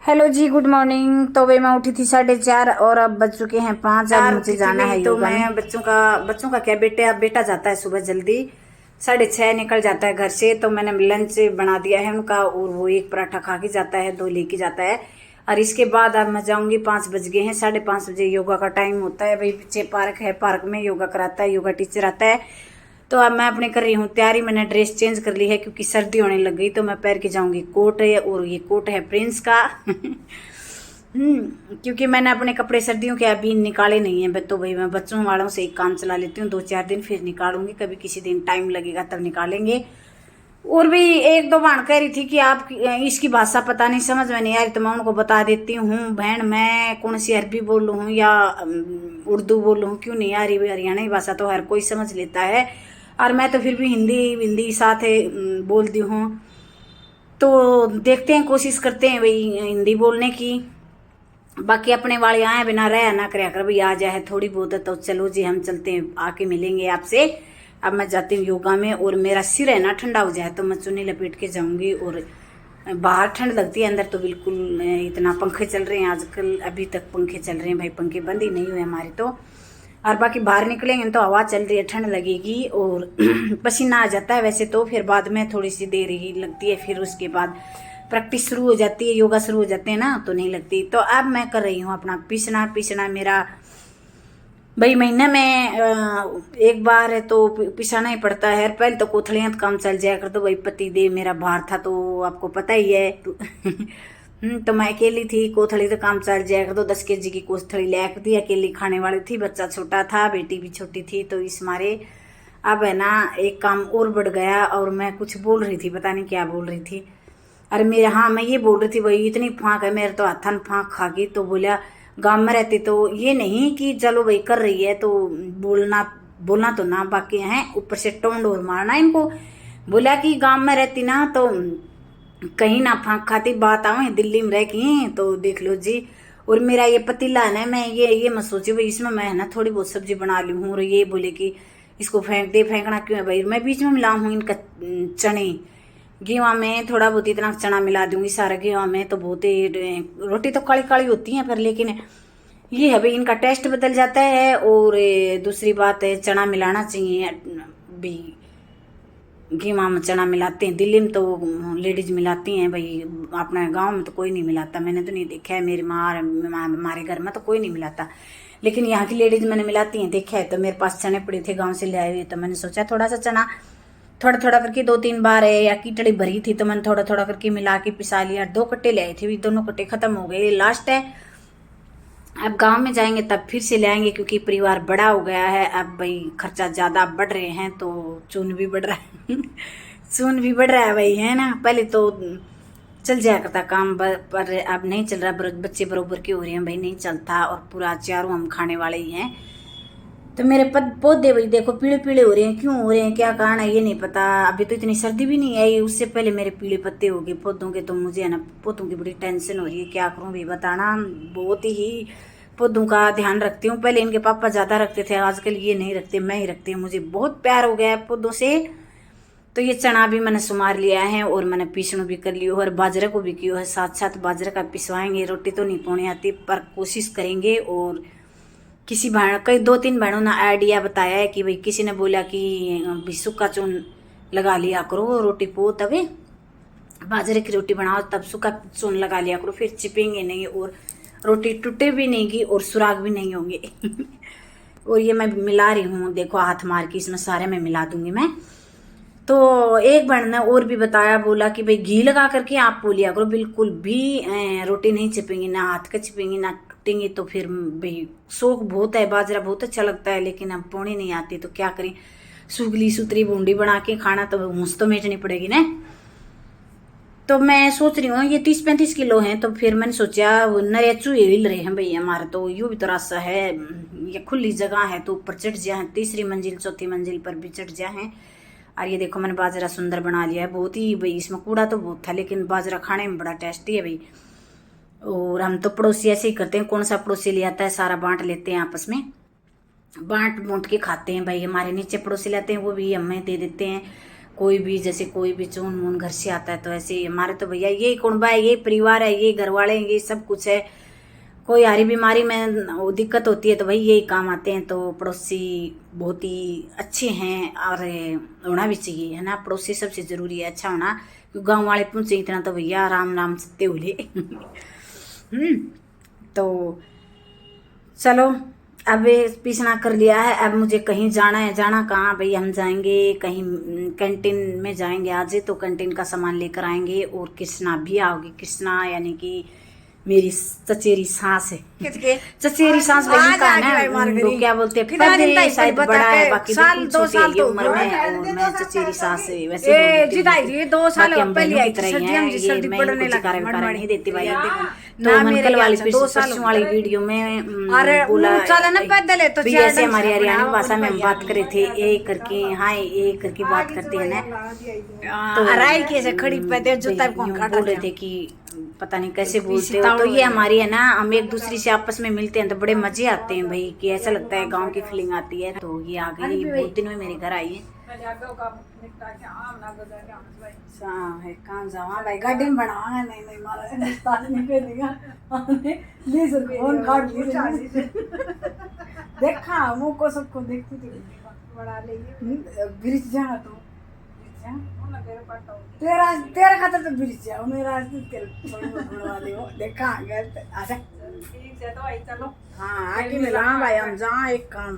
Hello जी, good morning. तो भाई मैं उठी थी 4:30 और अब बज चुके हैं 5। अब मुझे जाना है तो योगा में। मैं बच्चों का क्या, बेटा जाता है सुबह जल्दी 6:30 निकल जाता है घर से। तो मैंने लंच बना दिया है उनका, और वो एक पराठा खा के जाता है, 2 लेके जाता है। और इसके बाद अब मैं जाऊंगी, 5 बज गए हैं, 5:30 बजे योगा का टाइम होता है भाई। पीछे पार्क है, पार्क में योगा कराता है, योगा टीचर आता है। तो अब मैं अपने कर रही हूँ तैयारी। मैंने ड्रेस चेंज कर ली है क्योंकि सर्दी होने लग गई। तो मैं पहन के जाऊंगी कोट है, और ये कोट है प्रिंस का क्योंकि मैंने अपने कपड़े सर्दियों के अभी निकाले नहीं है। तो भाई मैं बच्चों वालों से एक काम चला लेती हूँ 2-4 दिन, फिर निकालूंगी। कभी किसी दिन टाइम लगेगा तब निकालेंगे। और भी एक दो बहन कह रही थी कि आप इसकी भाषा पता नहीं, समझ में नहीं आ रही, तो मैं उनको बता देती हूँ। बहन, मैं कौन सी अरबी बोल हूँ या उर्दू बोल हूँ, क्यों नहीं आ रही? हरियाणवी भाषा तो हर कोई समझ लेता है, और मैं तो फिर भी हिंदी हिंदी साथ बोलती हूँ। तो देखते हैं, कोशिश करते हैं भाई हिंदी बोलने की। बाकी अपने वाले आए बिना रह ना कर भाई, आ जाए थोड़ी बहुत है तो चलो जी, हम चलते हैं, आके मिलेंगे आपसे। अब मैं जाती हूँ योगा में, और मेरा सिर है ना ठंडा हो जाए तो मैं चुन्नी लपेट के जाऊंगी। और बाहर ठंड लगती है, अंदर तो बिल्कुल इतना पंखे चल रहे हैं आजकल, अभी तक पंखे चल रहे हैं भाई, पंखे बंद ही नहीं हुए हमारे तो। और बाकी बाहर निकलेंगे तो हवा चल रही है, ठंड लगेगी और पसीना आ जाता है वैसे तो। फिर बाद में थोड़ी सी देर ही लगती है, फिर उसके बाद प्रैक्टिस शुरू हो जाती है, योगा शुरू हो जाते हैं ना, तो नहीं लगती। तो अब मैं कर रही हूँ अपना पीसना। पीसना मेरा भाई महीने में एक बार है तो पिसाना ही पड़ता है। पहले तो कोथलियां तो काम चल जाया कर, तो भाई पति देव मेरा बाहर था तो आपको पता ही है तो मैं अकेली थी, कोथली तो काम चल जाया कर, तो 10 kg की कोथली ले आकर दी। अकेली खाने वाली थी, बच्चा छोटा था, बेटी भी छोटी थी, तो इस मारे अब है ना एक काम और बढ़ गया। और मैं कुछ बोल रही थी, पता नहीं क्या बोल रही थी। अरे मेरे, हाँ मैं ये बोल रही थी भाई, इतनी फांक है मेरे तो, हाथन फांक खा गई। तो बोला गांव में रहती तो ये नहीं कि चलो भाई कर रही है तो बोलना बोलना तो ना बाकी है, ऊपर से टोंड और मारना इनको। बोला कि गांव में रहती ना तो कहीं ना फांक खाती, बात आवे दिल्ली में रह की तो देख लो जी। और मेरा ये पतीला है ना, मैं ये मत सोचिए भाई, इसमें मैं है ना थोड़ी बहुत सब्जी बना ली हूँ। और ये बोले कि इसको फेंक दे, फेंकना क्यों है भाई? मैं बीच में मिला हूँ इनका चने, गेहूँ में थोड़ा बहुत इतना चना मिला दूंगी, सारा गेहूँ में तो बहुत ही रोटी तो काली काली होती है, पर लेकिन ये है भाई इनका टेस्ट बदल जाता है। और दूसरी बात है, चना मिलाना चाहिए भी। गेहूँ में चना मिलाते हैं, दिल्ली में तो लेडीज मिलाती हैं भाई, अपने गांव में तो कोई नहीं मिलाता, मैंने तो नहीं देखा है। मेरी माँ हमारे घर में तो कोई नहीं मिलाता, लेकिन यहाँ की लेडीज मैंने मिलाती हैं, देखा है। तो मेरे पास चने पड़े थे गाँव से ले आए हुए, तो मैंने सोचा थोड़ा सा चना थोड़ा थोड़ा करके 2-3 बार है, या कीटड़ी भरी थी तो मैंने थोड़ा थोड़ा करके मिला के पिसा लिया। 2 कट्टे ले आए थे, भी दोनों कट्टे खत्म हो गए, लास्ट है। अब गांव में जाएंगे तब फिर से ले आएंगे, क्योंकि परिवार बड़ा हो गया है। अब भाई खर्चा ज़्यादा बढ़ रहे हैं तो चून भी बढ़ रहा है चून भी बढ़ रहा है भाई, है ना। पहले तो चल जाया करता काम, पर अब नहीं चल रहा। बच्चे बरोबर के हो रहे हैं भाई, नहीं चलता। और पूरा चारों हम खाने वाले ही हैं। तो मेरे पौधे भाई देखो पीले पीले हो रहे हैं, क्यों हो रहे हैं, क्या कारण है ये नहीं पता। अभी तो इतनी सर्दी भी नहीं आई, उससे पहले मेरे पीले पत्ते हो गए पौधों के। तो मुझे है ना पौधों की बड़ी टेंशन हो रही है, क्या करूं भी बताना। बहुत ही पौधों का ध्यान रखती हूँ, पहले इनके पापा ज़्यादा रखते थे, आजकल ये नहीं रखते, मैं ही रखती हूँ। मुझे बहुत प्यार हो गया है पौधों से। तो ये चना भी मैंने सुमार लिया है, और मैंने पीसणू भी कर लियो, और बाजरे को भी कियो है साथ साथ। बाजरे का पिसवाएंगे, रोटी तो नहीं पौनी आती पर कोशिश करेंगे। और किसी बहन, कई 2-3 बहनों ने आइडिया बताया है कि भाई, किसी ने बोला कि भी सूखा चून लगा लिया करो रोटी को, तभी बाजरे की रोटी बनाओ तब सूखा चून लगा लिया करो, फिर चिपेंगे नहीं और रोटी टूटे भी नहीं और सुराग भी नहीं होंगे और ये मैं मिला रही हूँ, देखो हाथ मार के इसमें सारे में मिला दूंगी मैं। तो एक बहन ने और भी बताया, बोला कि भाई घी लगा करके आप पो लिया करो, बिल्कुल भी रोटी नहीं चिपेंगी, ना हाथ का चिपेंगी ना टूटेंगी। तो फिर भाई शौक बहुत है, बाजरा बहुत अच्छा लगता है, लेकिन अब पोनी नहीं आती तो क्या करें। सुगली सुतरी बूंदी बना के खाना तो मुझ तो मेटनी पड़ेगी ना। तो मैं सोच रही हूँ ये 30-35 किलो हैं, तो फिर मैंने सोचा नरे चूहे हिल रहे हैं भाई हमारे, तो यूं भी तो रास्ता है, ये खुली जगह है तो ऊपर चढ़ जाए, 3री मंजिल 4थी मंजिल पर भी चढ़ जाए। और ये देखो मैंने बाजरा सुंदर बना लिया है, बहुत ही भाई, इसमें कूड़ा तो बहुत था लेकिन बाजरा खाने में बड़ा टेस्टी है भाई। और हम तो पड़ोसी ऐसे ही करते हैं, कौन सा पड़ोसी ले आता है सारा बांट लेते हैं आपस में, बांट बूंट के खाते हैं भाई। हमारे नीचे पड़ोसी लाते हैं वो भी हमें दे देते हैं, कोई भी जैसे कोई भी चून मून घर से आता है तो ऐसे हमारे तो भैया ये कुंबा है, ये परिवार है, ये घर वाले हैं, ये सब कुछ है। कोई हारी बीमारी में वो दिक्कत होती है तो भाई यही काम आते हैं। तो पड़ोसी बहुत ही अच्छे हैं और होना भी चाहिए, है ना। पड़ोसी सबसे ज़रूरी है अच्छा होना, क्योंकि गांव वाले पूछे इतना तो भैया राम नाम सत्य हुए। तो चलो अब पीछना कर लिया है, अब मुझे कहीं जाना है। जाना कहाँ भाई, हम जाएंगे कहीं कैंटीन में जाएंगे आज, तो कैंटीन का सामान लेकर आएंगे। और कृष्णा भी आओगी, कृष्णा यानी कि मेरी चचेरी सास है। चचेरी सास वही का ना, लोग क्या बोलते हैं पद शायद बड़ा है, बाकी साल 2 साल की उम्र में। और मैं चचेरी सास वैसे 2 साल पहले आई थी, ये मैं कुछ कारण नहीं देती भाई। तो मन कल वाली परसों वाली वीडियो में बोला तो जैसे हमारी हरियाणवी भाषा में हम बात करे थे, ए करके हाँ ए करके बात करते हैं ना। तो राय कैसे खड़ी पे जूता बोल रहे थे कि पता नहीं कैसे बोलते हो। तो ये हमारी है ना, हम एक दूसरे से आपस में मिलते हैं तो बड़े मजे आते हैं भाई, कि ऐसा लगता है गांव की फीलिंग आती है। तो ये आ गई, बहुत दिन में मेरे घर आई है। कहाँ जावा भाई, गाड़ी में बनावा नहीं मारा नहीं पहनेगा फोन काट देखा मुँह को सबको देखती थी बड़ा ब्रिज जा तो तेरा खातर तो ब्रिज जाओ, मेरा वाले हो देखा आजा ठीक है। तो आई चलो हाँ आगे मिला भाई, हम जहाँ एक काम।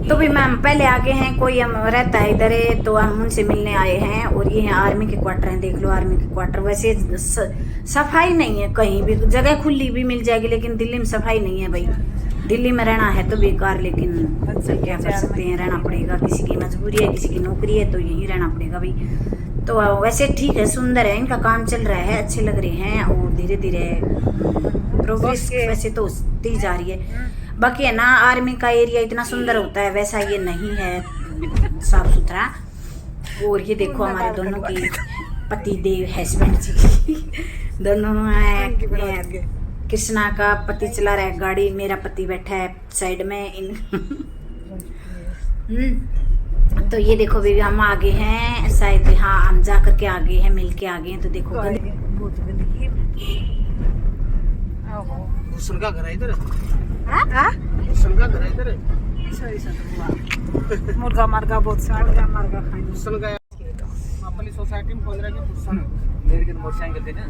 तो भी मैम पहले आगे हैं, कोई हम रहता है इधर है तो हम उनसे मिलने आए हैं। और ये हैं आर्मी के क्वार्टर हैं, देख लो आर्मी के क्वार्टर। वैसे सफाई नहीं है, कहीं भी जगह खुली भी मिल जाएगी, लेकिन दिल्ली में सफाई नहीं है भाई। दिल्ली में रहना है तो बेकार, लेकिन क्या कर सकते हैं, रहना पड़ेगा। किसी की मजबूरी है, किसी की नौकरी है, तो यहीं रहना पड़ेगा भाई। तो वैसे ठीक है, सुंदर है, इनका काम चल रहा है, अच्छे लग रहे हैं। और धीरे धीरे प्रोग्रेस वैसे तो होती जा रही है। बाकी है ना, आर्मी का एरिया इतना सुंदर होता है, वैसा ये नहीं है साफ सुथरा। और ये देखो हमारे दोनों की पति देव हस्बैंड जी दोनों हैं। कृष्णा का पति चला रहा है गाड़ी, मेरा पति बैठा है साइड में इन तो ये देखो बेबी हम आगे हैं शायद, हाँ हम जा करके आगे हैं, मिल के आगे हैं। तो देखो भूषण का घर है इधर, भूषण का घर है इधर, मुर्गा मार्गा बहुत सारा मार्गा खाएंगे। भूषण का अपनी सोसाइटी में 15 के भूषण मेरे के मोटरसाइकिल देते ना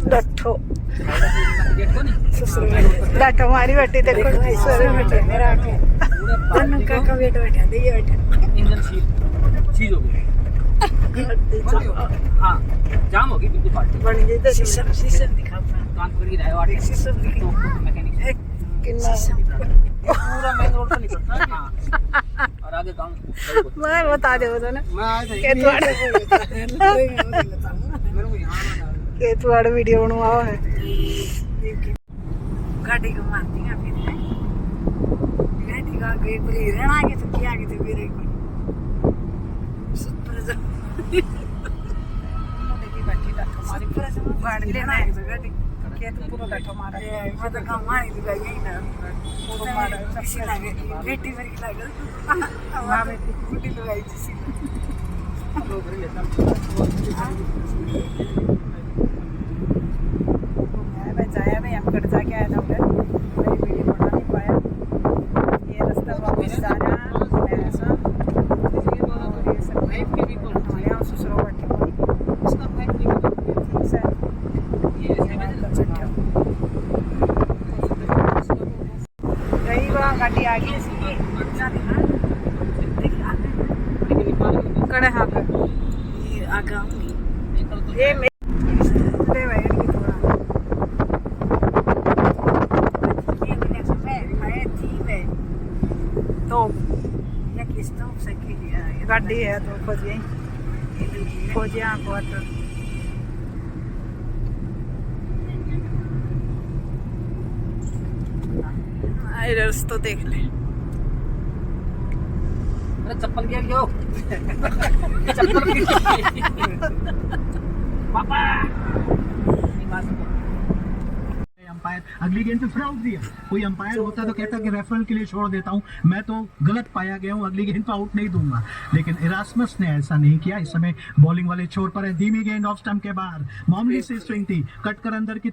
डट्ठो डट्ठो हमारी बेटी देखो मेरा का वेट बैठा दे, ये बैठा इंजन चीज हो गई। हाँ जाम होगी बिल्कुल पार्टी बन गई। तो शीशम दिखा कान पकड़ के जाए वाट शीशम दिखा मैकेनिक कितना पूरा मेन रोड से निकलता है। हाँ और आगे गांव मैं बता दे वो ना मैं आया था मेरे को यहाँ केतवाड़ वीडियो बनवाओ है गाड़ी को मारती है फिर गाड़ी का गई पूरी रहना आगे तो क्या आगे तो फिर एक सुपर जा देखी बैठी का हमारी गाड़ी लेना है तो गाड़ी के तो पूरा बैठो मारा मैं तो काम मारी दी भाई यही ना पूरा मारा किसी लगे बेटी मेरी लगे मां बेटी कुटी लगाई जिसी लोग लेता जाया भाई हम कट जाके आया था उधर, मेरी वीडियो बना नहीं पाया। ये रास्ता वापस जाना ऐसा और ये सब हमारे यहाँ ससुरो बैठे उसका फाइव रही वहाँ गाड़ी आ गई इसकी कड़े हाँ कर ये आगा ये गाड़ी है तो खोजिए आपको तो रास्ता देख ले। अरे चप्पल क्या लियो चप्पल पापा अंपायर अगली गेंद पे फिर आउट दिया। कोई अंपायर होता तो कहता कि रेफरल के लिए छोड़ देता हूं, मैं तो गलत पाया गया हूं, अगली गेंद पे आउट नहीं दूंगा। लेकिन इरास्मस ने ऐसा नहीं किया। इस समय बॉलिंग वाले छोर पर है, धीमी गेंद ऑफ स्टंप के बाहर, मामूली सी स्विंग थी, कट कर अंदर की